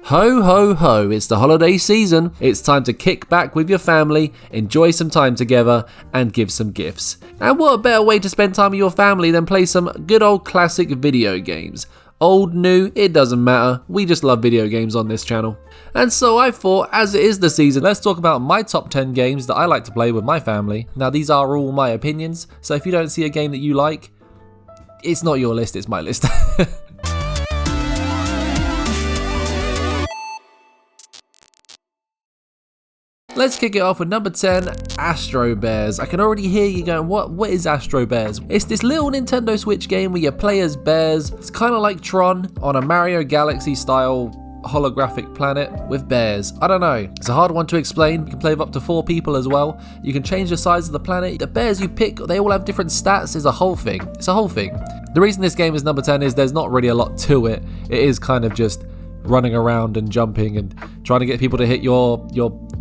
Ho ho ho, it's the holiday season. It's time to kick back with your family, enjoy some time together, and give some gifts. And what a better way to spend time with your family than play some good old classic video games. Old, new, it doesn't matter. We just love video games on this channel. And so I thought, as it is the season, let's talk about my top 10 games that I like to play with my family. Now these are all my opinions, so if you don't see a game that you like, it's not your list, it's my list. Let's kick it off with number 10, Astro Bears. I can already hear you going, what is Astro Bears? It's this little Nintendo Switch game where you play as bears. It's kind of like Tron on a Mario Galaxy style holographic planet with bears. I don't know. It's a hard one to explain. You can play with up to 4 people as well. You can change the size of the planet. The bears you pick, they all have different stats. It's a whole thing. It's a whole thing. The reason this game is number 10 is there's not really a lot to it. It is kind of just running around and jumping and trying to get people to hit your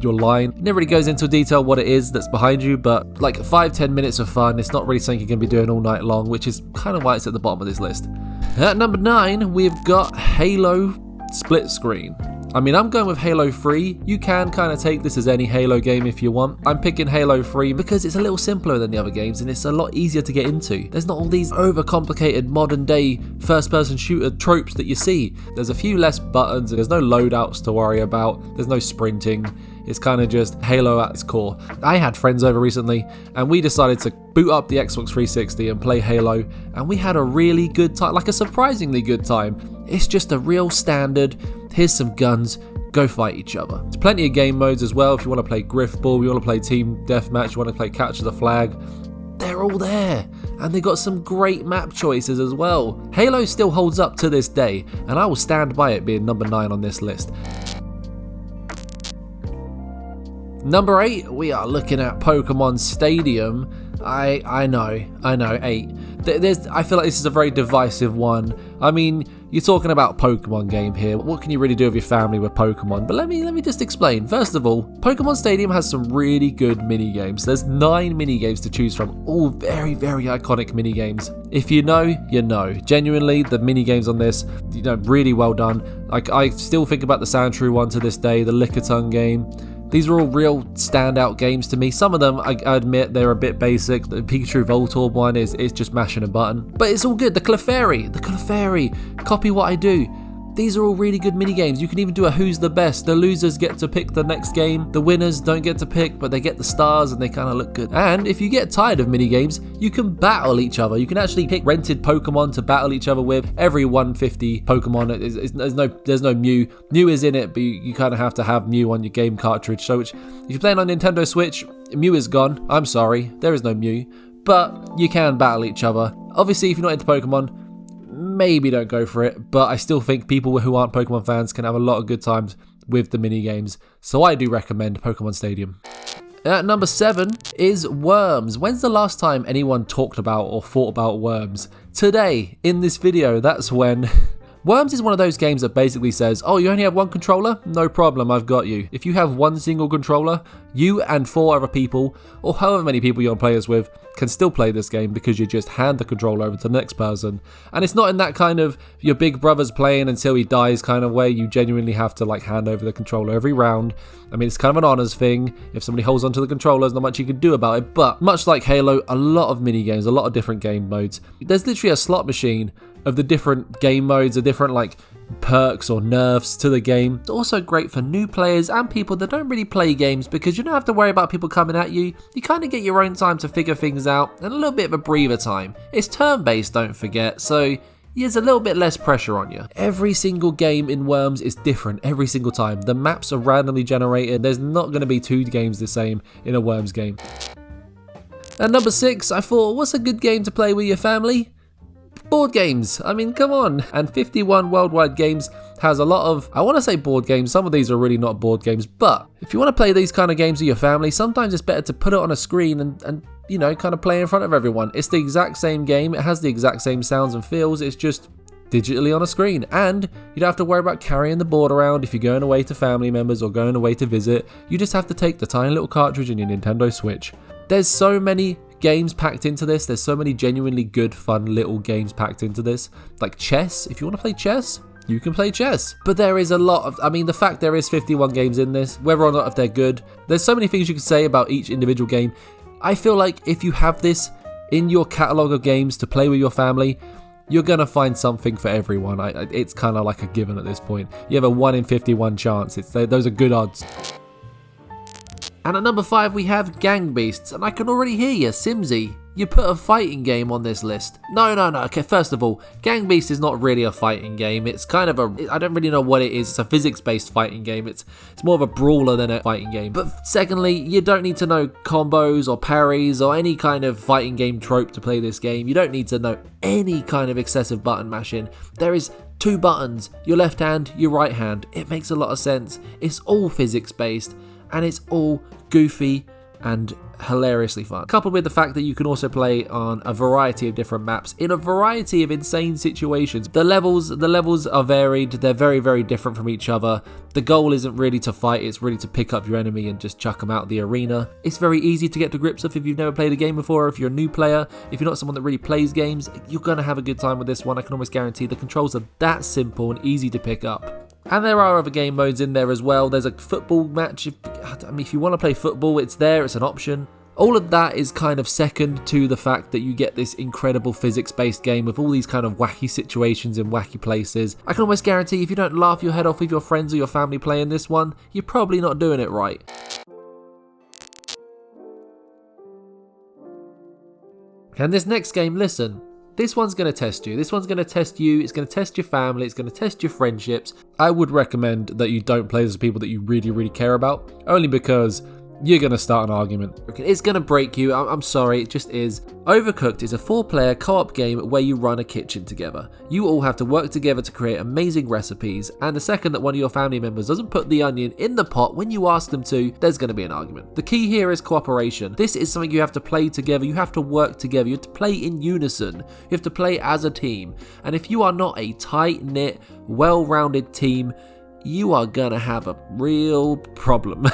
line. It never really goes into detail what it is that's behind you, but like 5-10 minutes of fun. It's not really something you can be doing all night long, which is kind of why it's at the bottom of this list. At number 9, we've got Halo Split Screen. I mean, I'm going with Halo 3. You can kind of take this as any Halo game if you want. I'm picking Halo 3 because it's a little simpler than the other games and it's a lot easier to get into. There's not all these overcomplicated modern day first-person shooter tropes that you see. There's a few less buttons, there's no loadouts to worry about, there's no sprinting. It's kind of just Halo at its core. I had friends over recently and we decided to boot up the Xbox 360 and play Halo, and we had a really good time, like a surprisingly good time. It's just a real standard, here's some guns, go fight each other. There's plenty of game modes as well. If you want to play Griffball, you want to play Team Deathmatch, you want to play Capture the Flag, they're all there. And they got some great map choices as well. Halo still holds up to this day, and I will stand by it being number 9 on this list. Number 8, we are looking at Pokémon Stadium. I know, 8. I feel like this is a very divisive one. I mean, you're talking about Pokemon game here. What can you really do with your family with Pokemon? But let me just explain. First of all, Pokemon Stadium has some really good mini games. There's 9 mini games to choose from, all very, very iconic mini games. If you know, you know. Genuinely, the mini games on this, really well done. Like, I still think about the Sandshrew one to this day, the Lickitung game. These are all real standout games to me. Some of them, I admit, they're a bit basic. The Pikachu Voltorb one is just mashing a button. But it's all good. The Clefairy, Copy What I Do. These are all really good mini games. You can even do a who's the best. The losers get to pick the next game. The winners don't get to pick, but they get the stars and they kind of look good. And if you get tired of mini games, you can battle each other. You can actually pick rented Pokemon to battle each other with. Every 150 Pokemon, there's no Mew. Mew is in it, but you kind of have to have Mew on your game cartridge. So if you're playing on Nintendo Switch, Mew is gone. I'm sorry, there is no Mew. But you can battle each other. Obviously, if you're not into Pokemon, maybe don't go for it, but I still think people who aren't Pokemon fans can have a lot of good times with the mini games, so I do recommend Pokemon Stadium. At number 7 is Worms. When's the last time anyone talked about or thought about Worms? Today, in this video, that's when. Worms is one of those games that basically says, oh, you only have one controller? No problem, I've got you. If you have one single controller, you and 4 other people, or however many people you want to play this with, can still play this game because you just hand the controller over to the next person. And it's not in that kind of your big brother's playing until he dies kind of way. You genuinely have to hand over the controller every round. I mean, it's kind of an honors thing. If somebody holds onto the controller, there's not much you can do about it. But much like Halo, a lot of mini games, a lot of different game modes. There's literally a slot machine of the different game modes, the different perks or nerfs to the game. It's also great for new players and people that don't really play games because you don't have to worry about people coming at you. You kind of get your own time to figure things out and a little bit of a breather time. It's turn-based, don't forget, so there's a little bit less pressure on you. Every single game in Worms is different every single time. The maps are randomly generated. There's not going to be 2 games the same in a Worms game. At number 6, I thought, what's a good game to play with your family? Board games. I mean, come on. And 51 Worldwide Games has a lot of, I want to say board games. Some of these are really not board games, but if you want to play these kind of games with your family, sometimes it's better to put it on a screen and kind of play in front of everyone. It's the exact same game. It has the exact same sounds and feels. It's just digitally on a screen, and you don't have to worry about carrying the board around if you're going away to family members or going away to visit. You just have to take the tiny little cartridge in your Nintendo Switch. There's so many games packed into this. There's so many genuinely good, fun little games packed into this. Like chess. If you want to play chess, you can play chess. But there is a lot of, the fact there is 51 games in this, whether or not if they're good, there's so many things you can say about each individual game. I feel like if you have this in your catalogue of games to play with your family, you're going to find something for everyone. It's kind of like a given at this point. You have a 1 in 51 chance. Those are good odds. And at number 5 we have Gang Beasts, and I can already hear you, Simsy. You put a fighting game on this list. No. Okay, first of all, Gang Beasts is not really a fighting game. It's kind of I don't really know what it is. It's a physics-based fighting game. It's more of a brawler than a fighting game. But secondly, you don't need to know combos or parries or any kind of fighting game trope to play this game. You don't need to know any kind of excessive button mashing. There is 2 buttons, your left hand, your right hand. It makes a lot of sense. It's all physics-based, and it's all goofy and hilariously fun, coupled with the fact that you can also play on a variety of different maps in a variety of insane situations. The levels are varied. They're very, very different from each other. The goal isn't really to fight, it's really to pick up your enemy and just chuck them out of the arena. It's very easy to get to grips with if you've never played a game before, or if you're a new player, if you're not someone that really plays games, you're gonna have a good time with this one. I can almost guarantee the controls are that simple and easy to pick up. And there are other game modes in there as well. There's a football match. If you want to play football, it's there. It's an option. All of that is kind of second to the fact that you get this incredible physics-based game with all these kind of wacky situations in wacky places. I can almost guarantee if you don't laugh your head off with your friends or your family playing this one, you're probably not doing it right. And this next game, listen. This one's going to test you. This one's going to test you. It's going to test your family. It's going to test your friendships. I would recommend that you don't play as people that you really, really care about. Only because you're going to start an argument. It's going to break you. I'm sorry, it just is. Overcooked is a 4-player co-op game where you run a kitchen together. You all have to work together to create amazing recipes, and the second that one of your family members doesn't put the onion in the pot when you ask them to, there's going to be an argument. The key here is cooperation. This is something you have to play together. You have to work together. You have to play in unison. You have to play as a team. And if you are not a tight-knit, well-rounded team, you are going to have a real problem.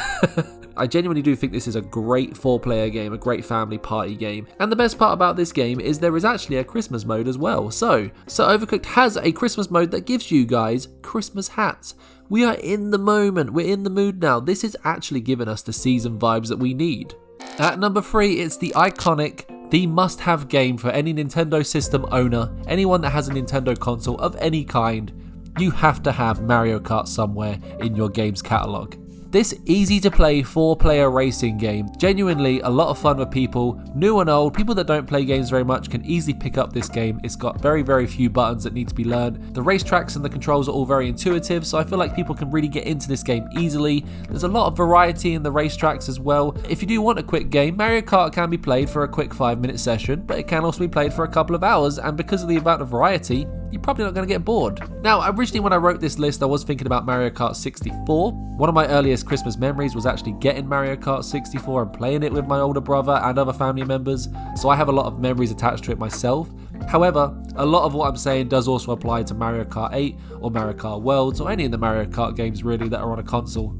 I genuinely do think this is a great 4-player game, a great family party game. And the best part about this game is there is actually a Christmas mode as well. So Overcooked has a Christmas mode that gives you guys Christmas hats. We are in the moment, we're in the mood now. This is actually giving us the season vibes that we need. At number 3, it's the iconic, the must-have game for any Nintendo system owner, anyone that has a Nintendo console of any kind. You have to have Mario Kart somewhere in your game's catalogue. This easy-to-play 4-player racing game, genuinely a lot of fun with people, new and old. People that don't play games very much can easily pick up this game. It's got very, very few buttons that need to be learned. The racetracks and the controls are all very intuitive, so I feel like people can really get into this game easily. There's a lot of variety in the racetracks as well. If you do want a quick game, Mario Kart can be played for a quick 5-minute session, but it can also be played for a couple of hours, and because of the amount of variety, you're probably not going to get bored. Now, originally when I wrote this list, I was thinking about Mario Kart 64. One of my earliest Christmas memories was actually getting Mario Kart 64 and playing it with my older brother and other family members, so I have a lot of memories attached to it myself. However, a lot of what I'm saying does also apply to Mario Kart 8 or Mario Kart Worlds or any of the Mario Kart games really that are on a console.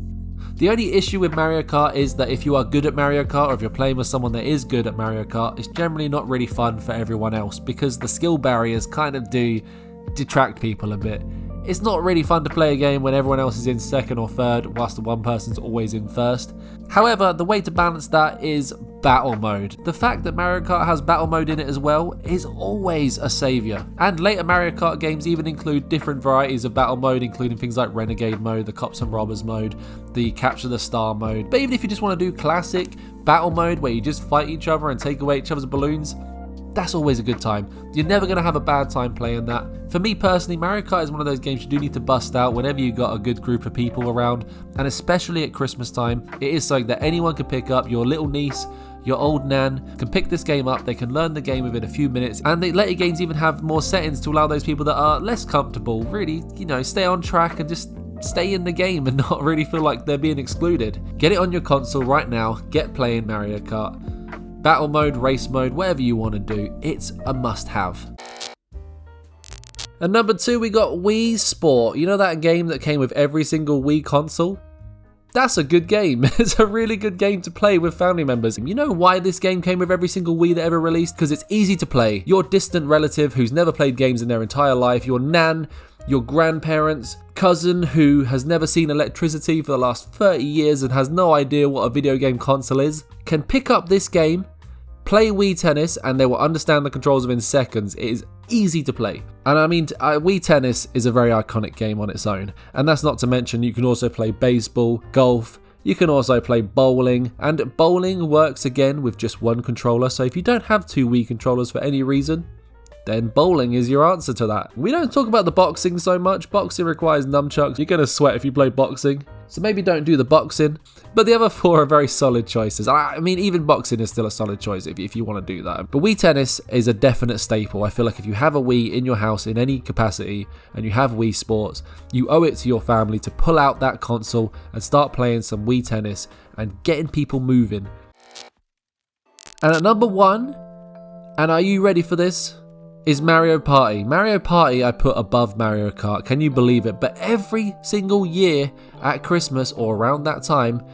The only issue with Mario Kart is that if you are good at Mario Kart, or if you're playing with someone that is good at Mario Kart, it's generally not really fun for everyone else because the skill barriers kind of do detract people a bit. It's not really fun to play a game when everyone else is in second or third whilst the one person's always in first. However, the way to balance that is battle mode. The fact that Mario Kart has battle mode in it as well is always a saviour. And later Mario Kart games even include different varieties of battle mode, including things like Renegade mode, the Cops and Robbers mode, the Capture the Star mode. But even if you just want to do classic battle mode where you just fight each other and take away each other's balloons, that's always a good time. You're never going to have a bad time playing that. For me personally, Mario Kart is one of those games you do need to bust out whenever you've got a good group of people around, and especially at Christmas time. It is something that anyone can pick up. Your little niece, your old nan can pick this game up. They can learn the game within a few minutes, and the later games even have more settings to allow those people that are less comfortable really, stay on track and just stay in the game and not really feel like they're being excluded. Get it on your console right now. Get playing Mario Kart. Battle mode, race mode, whatever you want to do, it's a must-have. At number 2, we got Wii Sport. You know that game that came with every single Wii console? That's a good game. It's a really good game to play with family members. You know why this game came with every single Wii that ever released? Because it's easy to play. Your distant relative who's never played games in their entire life, your nan your grandparents, cousin who has never seen electricity for the last 30 years and has no idea what a video game console is, can pick up this game, play Wii Tennis, and they will understand the controls within seconds. It is easy to play. And I mean, Wii Tennis is a very iconic game on its own. And that's not to mention you can also play baseball, golf, you can also play bowling, and bowling works again with just one controller. So if you don't have two Wii controllers for any reason, then bowling is your answer to that. We don't talk about the boxing so much. Boxing requires nunchucks. You're going to sweat if you play boxing. So maybe don't do the boxing. But the other four are very solid choices. I mean, even boxing is still a solid choice if you want to do that. But Wii Tennis is a definite staple. I feel like if you have a Wii in your house in any capacity and you have Wii Sports, you owe it to your family to pull out that console and start playing some Wii Tennis and getting people moving. And at number 1, and are you ready for this, is Mario Party. Mario Party I put above Mario Kart, can you believe it? But every single year at Christmas or around that time,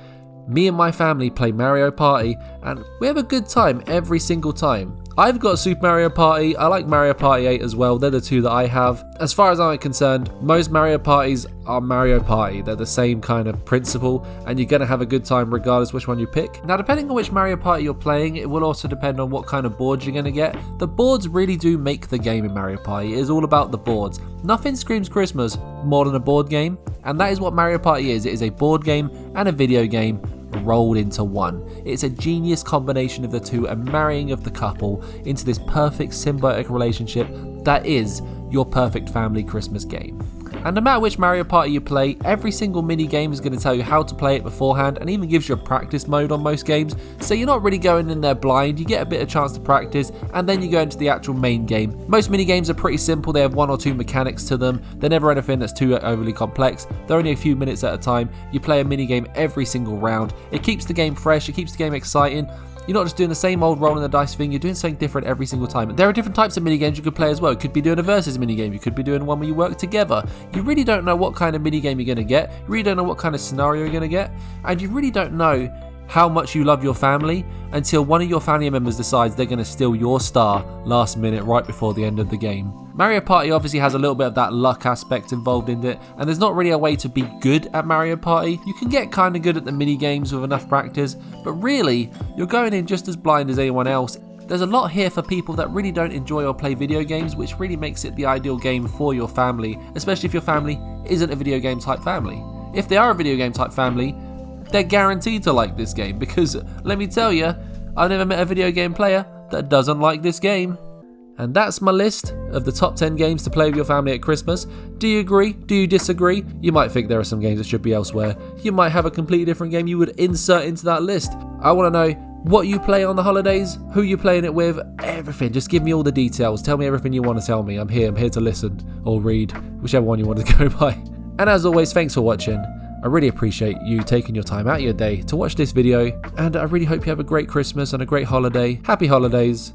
me and my family play Mario Party and we have a good time every single time. I've got Super Mario Party, I like Mario Party 8 as well, they're the two that I have. As far as I'm concerned, most Mario Parties are Mario Party, they're the same kind of principle and you're going to have a good time regardless which one you pick. Now depending on which Mario Party you're playing, it will also depend on what kind of boards you're going to get. The boards really do make the game in Mario Party, it is all about the boards. Nothing screams Christmas more than a board game, and that is what Mario Party is. It is a board game and a video game rolled into one. It's a genius combination of the two, a marrying of the couple into this perfect symbiotic relationship that is your perfect family Christmas game. And no matter which Mario Party you play, every single mini game is going to tell you how to play it beforehand and even gives you a practice mode on most games, so you're not really going in there blind, you get a bit of chance to practice and then you go into the actual main game. Most mini games are pretty simple, they have 1 or 2 mechanics to them, they're never anything that's too overly complex, they're only a few minutes at a time, you play a mini game every single round, it keeps the game fresh, it keeps the game exciting. You're not just doing the same old rolling the dice thing, you're doing something different every single time. There are different types of minigames you could play as well. You could be doing a versus minigame, you could be doing one where you work together. You really don't know what kind of minigame you're going to get, you really don't know what kind of scenario you're going to get, and you really don't know how much you love your family until one of your family members decides they're going to steal your star last minute right before the end of the game. Mario Party obviously has a little bit of that luck aspect involved in it, and there's not really a way to be good at Mario Party. You can get kind of good at the mini games with enough practice, but really, you're going in just as blind as anyone else. There's a lot here for people that really don't enjoy or play video games, which really makes it the ideal game for your family, especially if your family isn't a video game type family. If they are a video game type family, they're guaranteed to like this game, because let me tell you, I've never met a video game player that doesn't like this game. And that's my list of the top 10 games to play with your family at Christmas. Do you agree? Do you disagree? You might think there are some games that should be elsewhere. You might have a completely different game you would insert into that list. I want to know what you play on the holidays, who you're playing it with, everything. Just give me all the details. Tell me everything you want to tell me. I'm here to listen or read, whichever one you want to go by. And as always, thanks for watching. I really appreciate you taking your time out of your day to watch this video, and I really hope you have a great Christmas and a great holiday. Happy holidays,